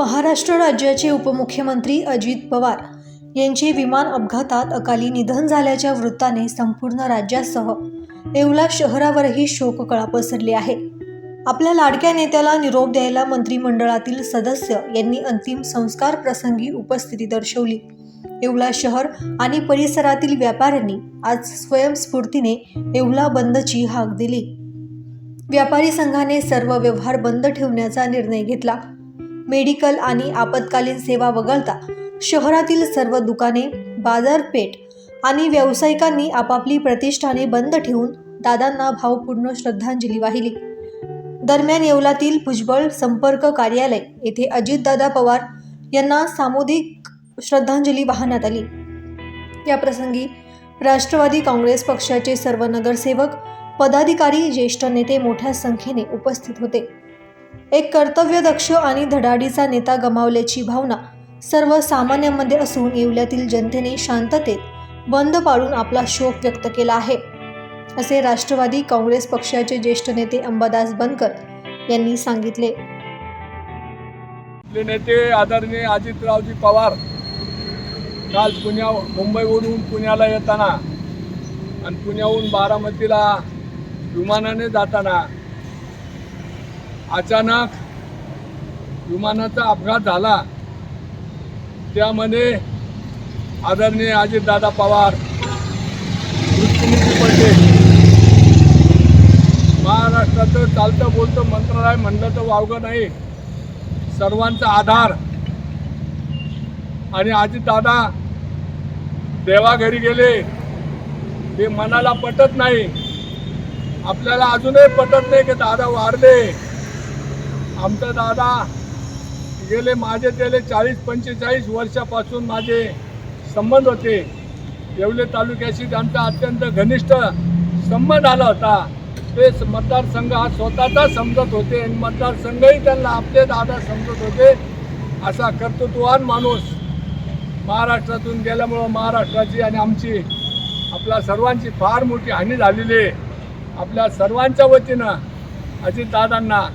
महाराष्ट्र राज्याचे उपमुख्यमंत्री अजित पवार यांचे विमान अपघातात अकाली निधन झाल्याच्या वृत्ताने संपूर्ण राज्यासह येवला शहरावरही शोककळा पसरली आहे। आपल्या लाडक्या नेत्याला निरोप द्यायला मंत्रिमंडळातील सदस्य यांनी अंतिम संस्कार प्रसंगी उपस्थिती दर्शवली। येवला शहर आणि परिसरातील व्यापाऱ्यांनी आज स्वयंस्फूर्तीने येवला बंदची हाक दिली। व्यापारी संघाने सर्व व्यवहार बंद ठेवण्याचा निर्णय घेतला। मेडिकल आणि आपत्कालीन सेवा वगळता शहरातील सर्व दुकाने, बाजारपेठ आणि व्यावसायिकांनी आपापली प्रतिष्ठाने बंद ठेवून दादांना भावपूर्ण श्रद्धांजली वाहिली। दरम्यान येवलातील भुजबळ संपर्क कार्यालय येथे अजितदादा पवार यांना सामुदायिक श्रद्धांजली वाहण्यात आली। या प्रसंगी राष्ट्रवादी काँग्रेस पक्षाचे सर्व नगरसेवक, पदाधिकारी, ज्येष्ठ नेते मोठ्या संख्येने उपस्थित होते। एक कर्तव्यदक्ष आणि धडाडीचा नेता गमावल्याची भावना सर्वसामान्यांमध्ये असून येवल्यातील जनतेने शांततेत बंद पाळून आपला शोक व्यक्त केला आहे, असे राष्ट्रवादी काँग्रेस पक्षाचे ज्येष्ठ नेते अंबादास बनकर यांनी सांगितले। नेते आदरणीय अजितरावजी पवार काल मुंबईवरून पुण्याला येताना आणि पुण्याहून बारामतीला विमानाने जाताना अचानक विमानाचा अपघात झाला। त्यामध्ये आदरणीय अजितदादा पवार मृत्युमुखी पडले। महाराष्ट्राचं चालतं बोलतं मंत्रालय म्हणलं तर वावगं नाही, सर्वांचा आधार। आणि अजितदादा देवाघरी गेले, हे मनाला पटत नाही, आपल्याला अजूनही पटत नाही की दादा वारले। आमचा दादा गेले, माझे त्याले 40-45 वर्षापासून माझे संबंध होते। येवले तालुक्याशी त्यांचा अत्यंत घनिष्ठ संबंध आला होता। ते मतदारसंघ हा स्वतःचा समजत होते आणि मतदारसंघही त्यांना आपले दादा समजत होते। असा कर्तृत्ववान माणूस महाराष्ट्रातून गेल्यामुळं महाराष्ट्राची आणि आमची आपल्या सर्वांची फार मोठी हानी झालेली आहे। आपल्या सर्वांच्या वतीनं अजितदादांना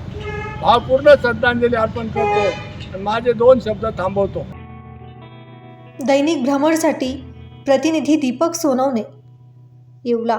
भावपूर्ण श्रद्धांजली अर्पण करतो आणि माझे 2 शब्द थांबवतो। दैनिक भ्रमरसाठी प्रतिनिधी दीपक सोनवणे, येवला।